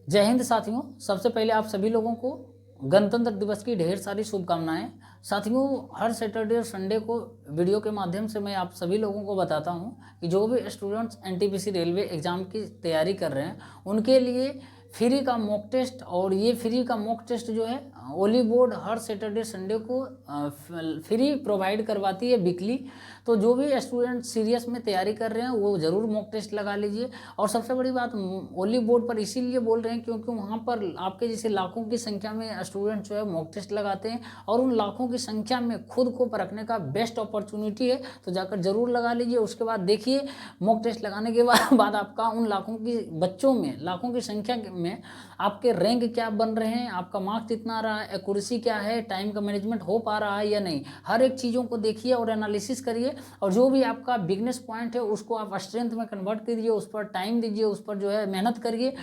जय हिंद साथियों। सबसे पहले आप सभी लोगों को गणतंत्र दिवस की ढेर सारी शुभकामनाएं। साथियों, हर सैटरडे और संडे को वीडियो के माध्यम से मैं आप सभी लोगों को बताता हूं कि जो भी स्टूडेंट्स एनटीपीसी रेलवे एग्ज़ाम की तैयारी कर रहे हैं उनके लिए फ्री का मॉक टेस्ट, और ये फ्री का मॉक टेस्ट जो है ओली बोर्ड हर सैटरडे संडे को फ्री प्रोवाइड करवाती है वीकली। तो जो भी स्टूडेंट सीरियस में तैयारी कर रहे हैं वो ज़रूर मॉक टेस्ट लगा लीजिए। और सबसे बड़ी बात ओली बोर्ड पर इसीलिए बोल रहे हैं क्योंकि वहाँ पर आपके जैसे लाखों की संख्या में स्टूडेंट जो है मॉक टेस्ट लगाते हैं, और उन लाखों की संख्या में खुद को परखने का बेस्ट अपॉर्चुनिटी है। तो जाकर ज़रूर लगा लीजिए। उसके बाद देखिए मॉक टेस्ट लगाने के बाद आपका उन लाखों की बच्चों में, लाखों की संख्या में आपके रैंक क्या बन रहे हैं, आपका मार्क्स कितना आ रहा है, एक्यूरेसी क्या है, टाइम का मैनेजमेंट हो पा रहा है या नहीं। हर एक चीज़ों को देखिए और एनालिसिस करिए, और जो भी आपका बिगनेस पॉइंट है उसको आप स्ट्रेंथ में कन्वर्ट कीजिए, उस पर टाइम दीजिए, उस पर जो है मेहनत करिए।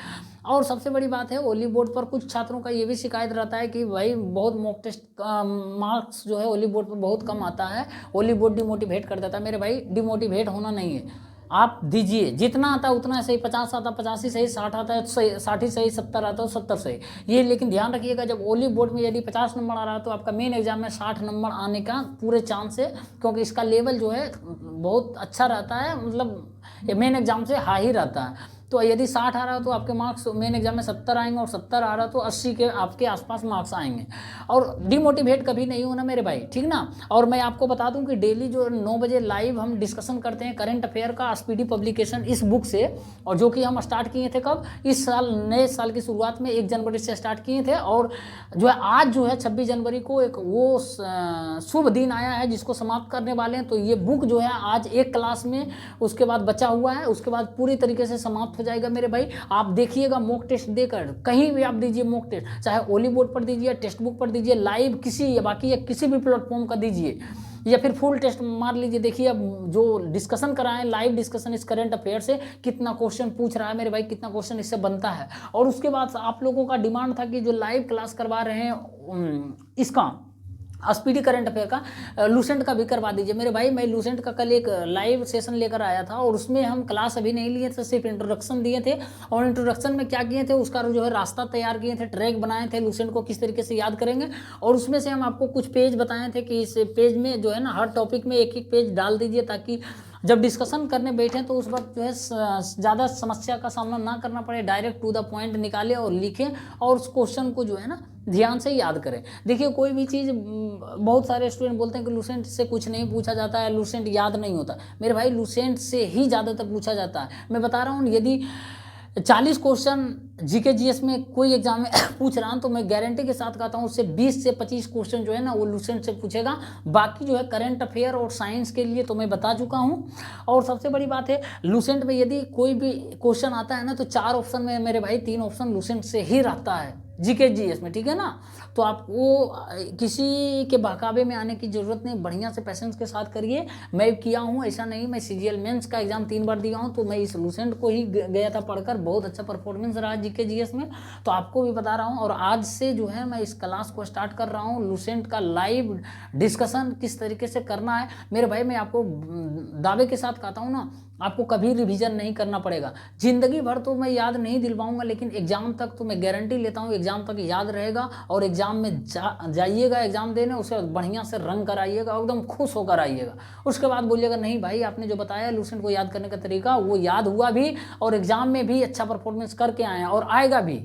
और सबसे बड़ी बात है, ओली बोर्ड पर कुछ छात्रों का ये भी शिकायत रहता है कि भाई बहुत मॉक टेस्ट मार्क्स जो है ओली बोर्ड पर बहुत कम आता है, ओली बोर्ड डिमोटिवेट कर देता है। मेरे भाई डिमोटिवेट होना नहीं है, आप दीजिए जितना आता है उतना सही। 50 आता है 85 सही, 60 आता है 60 सही, 70 आता है 70 सही। ये लेकिन ध्यान रखिएगा, जब ओली बोर्ड में यदि 50 नंबर आ रहा है तो आपका मेन एग्जाम में 60 नंबर आने का पूरे चांस है, क्योंकि इसका लेवल जो है बहुत अच्छा रहता है, मतलब ये मेन एग्जाम से हाई ही रहता है। तो यदि 60 आ रहा है तो आपके मार्क्स मेन एग्जाम में 70 आएंगे, और 70 आ रहा है तो 80 के आपके आसपास मार्क्स आएंगे। और डिमोटिवेट कभी नहीं होना मेरे भाई, ठीक ना। और मैं आपको बता दूं कि डेली जो 9 बजे लाइव हम डिस्कशन करते हैं करंट अफेयर का, स्पीडी पब्लिकेशन इस बुक से, और जो कि हम स्टार्ट किए थे कब, इस साल नए साल की शुरुआत में 1 जनवरी से स्टार्ट किए थे। और जो है आज जो है 26 जनवरी को एक वो शुभ दिन आया है जिसको समाप्त करने वाले हैं। तो ये बुक जो है आज एक क्लास में, उसके बाद बचा हुआ है, उसके बाद पूरी तरीके से समाप्त हो जाएगा मेरे भाई। आप देखिएगा मॉक टेस्ट देकर कहीं भी आप दीजिए मॉक टेस्ट, चाहे ओली बोर्ड पर दीजिए, टेक्स्ट बुक पर दीजिए, लाइव किसी या बाकी या किसी भी प्लेटफॉर्म का दीजिए, या फिर फुल टेस्ट मार लीजिए। देखिए अब जो डिस्कशन कराएं, लाइव डिस्कशन इस करंट अफेयर से कितना क्वेश्चन पूछ रहा है मेरे भाई, कितना क्वेश्चन इससे बनता है। और उसके बाद आप लोगों का डिमांड था कि जो लाइव क्लास करवा रहे हैं इसका स्पीडी करंट अफेयर का, लूसेंट का भी करवा दीजिए मेरे भाई। मैं लूसेंट का कल एक लाइव सेशन लेकर आया था, और उसमें हम क्लास अभी नहीं लिए थे, सिर्फ इंट्रोडक्शन दिए थे। और इंट्रोडक्शन में क्या किए थे, उसका जो है रास्ता तैयार किए थे, ट्रैक बनाए थे, लूसेंट को किस तरीके से याद करेंगे। और उसमें से हम आपको कुछ पेज बताए थे कि इस पेज में जो है ना, हर टॉपिक में एक एक पेज डाल दीजिए, ताकि जब डिस्कशन करने बैठे तो उस वक्त जो है ज़्यादा समस्या का सामना ना करना पड़े, डायरेक्ट टू द पॉइंट निकालें और लिखें, और उस क्वेश्चन को जो है ना ध्यान से याद करें। देखिए कोई भी चीज़, बहुत सारे स्टूडेंट बोलते हैं कि लूसेंट से कुछ नहीं पूछा जाता है, लूसेंट याद नहीं होता। मेरे भाई लूसेंट से ही ज़्यादातर पूछा जाता है। मैं बता रहा हूँ, यदि 40 क्वेश्चन जीके जीएस में कोई एग्जाम में पूछ रहा हूँ तो मैं गारंटी के साथ कहता हूँ उससे 20 से 25 क्वेश्चन जो है ना वो लूसेंट से पूछेगा। बाकी जो है करंट अफेयर और साइंस के लिए तो मैं बता चुका हूँ। और सबसे बड़ी बात है, लूसेंट में यदि कोई भी क्वेश्चन आता है ना तो 4 ऑप्शन में मेरे भाई 3 ऑप्शन लूसेंट से ही रहता है जीके जीएस में, ठीक है ना। तो आपको किसी के बहकावे में आने की ज़रूरत नहीं, बढ़िया से पेशेंस के साथ करिए। मैं किया हूँ, ऐसा नहीं, मैं सीजीएल मेंस का एग्जाम 3 बार दिया हूँ, तो मैं इस लूसेंट को ही गया था पढ़कर, बहुत अच्छा परफॉर्मेंस रहा जीके जीएस में। तो आपको भी बता रहा हूँ, और आज से जो है मैं इस क्लास को स्टार्ट कर रहा हूँ, लूसेंट का लाइव डिस्कशन किस तरीके से करना है मेरे भाई। मैं आपको दावे के साथ कहता हूँ ना, आपको कभी रिवीजन नहीं करना पड़ेगा। जिंदगी भर तो मैं याद नहीं दिलवाऊंगा, लेकिन एग्जाम तक तो मैं गारंटी लेता हूँ एग्जाम तक याद रहेगा। और एग्जाम में जाइएगा एग्जाम देने, उसके बाद बढ़िया से रंग कर आइएगा, एकदम खुश होकर आइएगा। उसके बाद बोलिएगा नहीं भाई आपने जो बताया लूसेंट को याद करने का तरीका वो याद हुआ भी, और एग्जाम में भी अच्छा परफॉर्मेंस करके आए हैं, और आएगा भी।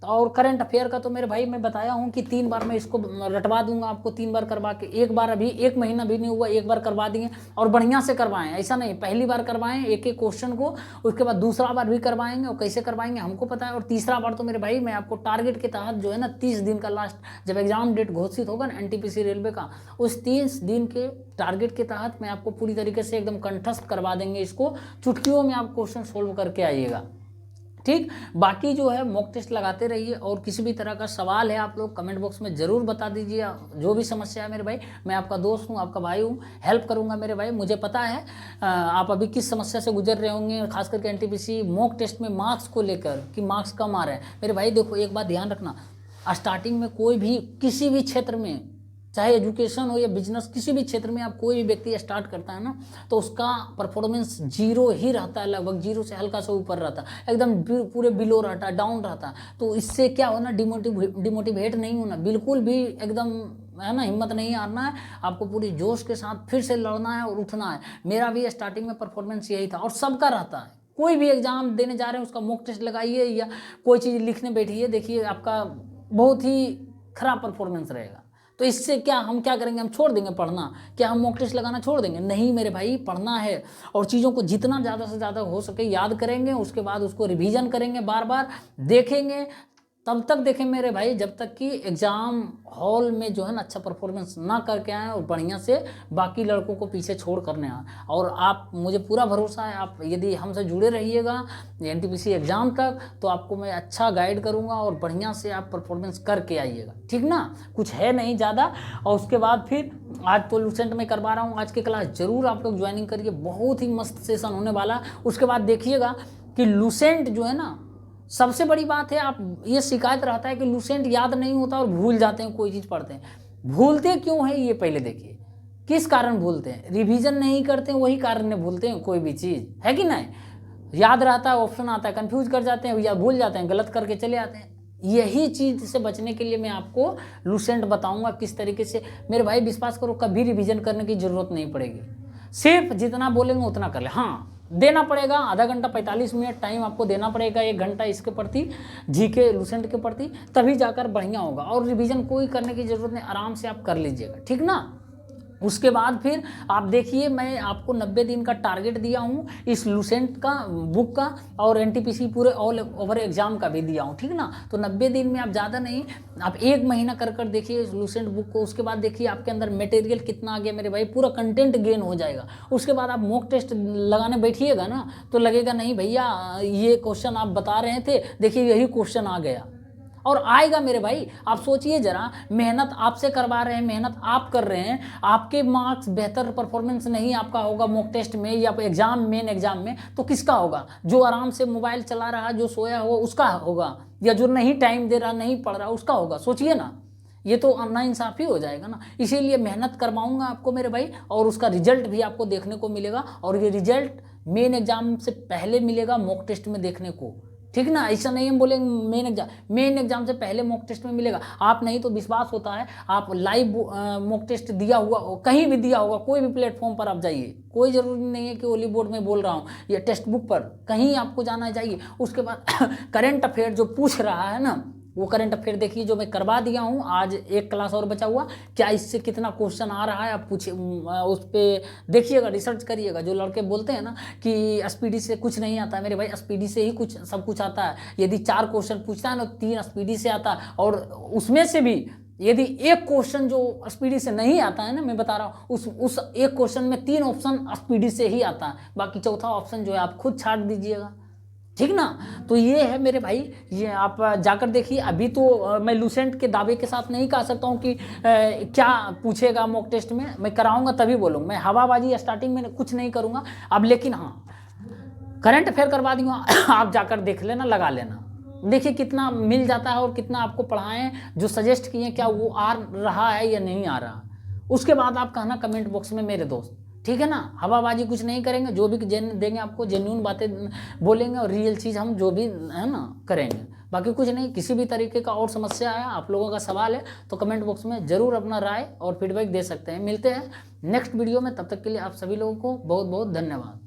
और करंट अफेयर का तो मेरे भाई मैं बताया हूँ कि 3 बार मैं इसको रटवा दूंगा आपको, 3 बार करवा के, एक बार अभी 1 महीना भी नहीं हुआ, 1 बार करवा दिए, और बढ़िया से करवाएं। ऐसा नहीं पहली बार करवाएं एक एक क्वेश्चन को, उसके बाद दूसरा बार भी करवाएंगे, और कैसे करवाएंगे हमको पता है। और तीसरा बार तो मेरे भाई मैं आपको टारगेट के तहत जो है ना 30 दिन का लास्ट जब एग्जाम डेट घोषित होगा ना एनटीपीसी रेलवे का, उस 30 दिन के टारगेट के तहत मैं आपको पूरी तरीके से एकदम कंठस्थ करवा देंगे इसको। चुटकियों में आप क्वेश्चन सोल्व करके आइएगा, ठीक। बाकी जो है मॉक टेस्ट लगाते रहिए, और किसी भी तरह का सवाल है आप लोग कमेंट बॉक्स में ज़रूर बता दीजिए। जो भी समस्या है मेरे भाई, मैं आपका दोस्त हूँ, आपका भाई हूँ, हेल्प करूँगा मेरे भाई। मुझे पता है आप अभी किस समस्या से गुजर रहे होंगे, खास करके एनटीपीसी मॉक टेस्ट में मार्क्स को लेकर कि मार्क्स कम आ रहे हैं। मेरे भाई देखो एक बात ध्यान रखना, स्टार्टिंग में कोई भी किसी भी क्षेत्र में चाहे एजुकेशन हो या बिजनेस, किसी भी क्षेत्र में आप कोई भी व्यक्ति स्टार्ट करता है ना, तो उसका परफॉर्मेंस जीरो ही रहता है, लगभग जीरो से हल्का सा ऊपर रहता है, एकदम पूरे बिलो रहता है, डाउन रहता है। तो इससे क्या होना, डिमोटिवेट नहीं होना, बिल्कुल भी एकदम है ना, हिम्मत नहीं हारना है, आपको पूरी जोश के साथ फिर से लड़ना है और उठना है। मेरा भी स्टार्टिंग में परफॉर्मेंस यही था, और सबका रहता है। कोई भी एग्जाम देने जा रहे हैं उसका मॉक टेस्ट लगाइए या कोई चीज़ लिखने बैठिए, देखिए आपका बहुत ही खराब परफॉर्मेंस रहेगा। तो इससे क्या हम क्या करेंगे, हम छोड़ देंगे पढ़ना? क्या हम मॉक टेस्ट लगाना छोड़ देंगे? नहीं मेरे भाई, पढ़ना है और चीज़ों को जितना ज़्यादा से ज़्यादा हो सके याद करेंगे, उसके बाद उसको रिवीजन करेंगे, बार बार देखेंगे। तब तक देखें मेरे भाई जब तक कि एग्ज़ाम हॉल में जो है ना अच्छा परफॉर्मेंस ना करके आए और बढ़िया से बाकी लड़कों को पीछे छोड़ करने आए। और आप, मुझे पूरा भरोसा है, आप यदि हमसे जुड़े रहिएगा NTPC एग्ज़ाम तक, तो आपको मैं अच्छा गाइड करूंगा और बढ़िया से आप परफॉर्मेंस करके आइएगा, ठीक ना? कुछ है नहीं ज़्यादा। और उसके बाद फिर आज तो लूसेंट में करवा रहा हूँ, आज की क्लास ज़रूर आप लोग ज्वाइनिंग करिए, बहुत ही मस्त सेशन होने वाला। उसके बाद देखिएगा कि लूसेंट जो है ना, सबसे बड़ी बात है, आप ये शिकायत रहता है कि लूसेंट याद नहीं होता और भूल जाते हैं, कोई चीज़ पढ़ते हैं। भूलते क्यों है ये पहले देखिए, किस कारण भूलते हैं? रिवीजन नहीं करते हैं, वही कारण ने भूलते हैं कोई भी चीज़, है कि नहीं? याद रहता है, ऑप्शन आता है, कंफ्यूज कर जाते हैं या भूल जाते हैं, गलत करके चले आते हैं। यही चीज़ से बचने के लिए मैं आपको लूसेंट बताऊंगा किस तरीके से। मेरे भाई विश्वास करो, कभी रिवीजन करने की ज़रूरत नहीं पड़ेगी, सिर्फ जितना बोलेंगे उतना कर ले। हाँ, देना पड़ेगा आधा घंटा 45 मिनट टाइम आपको देना पड़ेगा, 1 घंटा इसके प्रति, जीके लूसेंट के प्रति, तभी जाकर बढ़िया होगा। और रिवीजन कोई करने की ज़रूरत नहीं, आराम से आप कर लीजिएगा, ठीक ना? उसके बाद फिर आप देखिए, मैं आपको 90 दिन का टारगेट दिया हूँ इस लूसेंट का बुक का, और NTPC पूरे ऑल ओवर एग्जाम का भी दिया हूँ, ठीक ना? तो 90 दिन में आप ज़्यादा नहीं, आप 1 महीना कर देखिए इस लूसेंट बुक को। उसके बाद देखिए आपके अंदर मटेरियल कितना आ गया मेरे भाई, पूरा कंटेंट गेन हो जाएगा। उसके बाद आप मॉक टेस्ट लगाने बैठिएगा ना, तो लगेगा नहीं भैया ये क्वेश्चन आप बता रहे थे, देखिए यही क्वेश्चन आ गया, और आएगा मेरे भाई। आप सोचिए जरा, मेहनत आपसे करवा रहे हैं, मेहनत आप कर रहे हैं, आपके मार्क्स बेहतर परफॉर्मेंस नहीं आपका होगा मॉक टेस्ट में या एग्जाम, मेन एग्जाम में, तो किसका होगा? जो आराम से मोबाइल चला रहा, जो सोया हुआ उसका होगा, या जो नहीं टाइम दे रहा, नहीं पढ़ रहा, उसका होगा? सोचिए ना, ये तो नाइंसाफ़ी हो जाएगा ना। इसीलिए मेहनत करवाऊंगा आपको मेरे भाई, और उसका रिजल्ट भी आपको देखने को मिलेगा, और ये रिजल्ट मेन एग्जाम से पहले मिलेगा मॉक टेस्ट में देखने को, ठीक ना? ऐसा नहीं हम बोलेंगे मेन एग्जाम से पहले मॉक टेस्ट में मिलेगा। आप नहीं तो विश्वास होता है, आप लाइव मॉक टेस्ट दिया हुआ, कहीं भी दिया होगा, कोई भी प्लेटफॉर्म पर आप जाइए, कोई ज़रूरी नहीं है कि ओली बोर्ड में बोल रहा हूँ या टेक्स्ट बुक पर, कहीं आपको जाना चाहिए। उसके बाद करंट अफेयर जो पूछ रहा है ना, वो करंट अफेयर देखिए जो मैं करवा दिया हूँ। आज 1 क्लास और बचा हुआ, क्या इससे कितना क्वेश्चन आ रहा है आप पूछिए, उस पर देखिएगा, रिसर्च करिएगा। जो लड़के बोलते हैं ना कि SPD से कुछ नहीं आता है, मेरे भाई SPD से ही कुछ सब कुछ आता है। यदि 4 क्वेश्चन पूछता है ना, 3 SPD से आता है, और उसमें से भी यदि 1 क्वेश्चन जो SPD से नहीं आता है ना, मैं बता रहा हूँ, उस 1 क्वेश्चन में 3 ऑप्शन SPD से ही आता है, बाकी चौथा ऑप्शन जो है आप खुद छाट दीजिएगा, ठीक ना? तो ये है मेरे भाई, ये आप जाकर देखिए। अभी तो मैं लूसेंट के दावे के साथ नहीं कह सकता हूँ कि क्या पूछेगा मॉक टेस्ट में, मैं कराऊंगा तभी बोलूँगा। मैं हवाबाजी स्टार्टिंग में कुछ नहीं करूँगा अब, लेकिन हाँ करंट अफेयर करवा दूँगा, आप जाकर देख लेना, लगा लेना, देखिए कितना मिल जाता है और कितना आपको पढ़ाएं, जो सजेस्ट किए क्या वो आ रहा है या नहीं आ रहा। उसके बाद आप कहना कमेंट बॉक्स में मेरे दोस्त, ठीक है ना? हवाबाजी कुछ नहीं करेंगे, जो भी देंगे आपको जेन्युइन बातें बोलेंगे, और रियल चीज़ हम जो भी है ना करेंगे, बाकी कुछ नहीं। किसी भी तरीके का और समस्या है, आप लोगों का सवाल है, तो कमेंट बॉक्स में ज़रूर अपना राय और फीडबैक दे सकते हैं। मिलते हैं नेक्स्ट वीडियो में, तब तक के लिए आप सभी लोगों को बहुत बहुत धन्यवाद।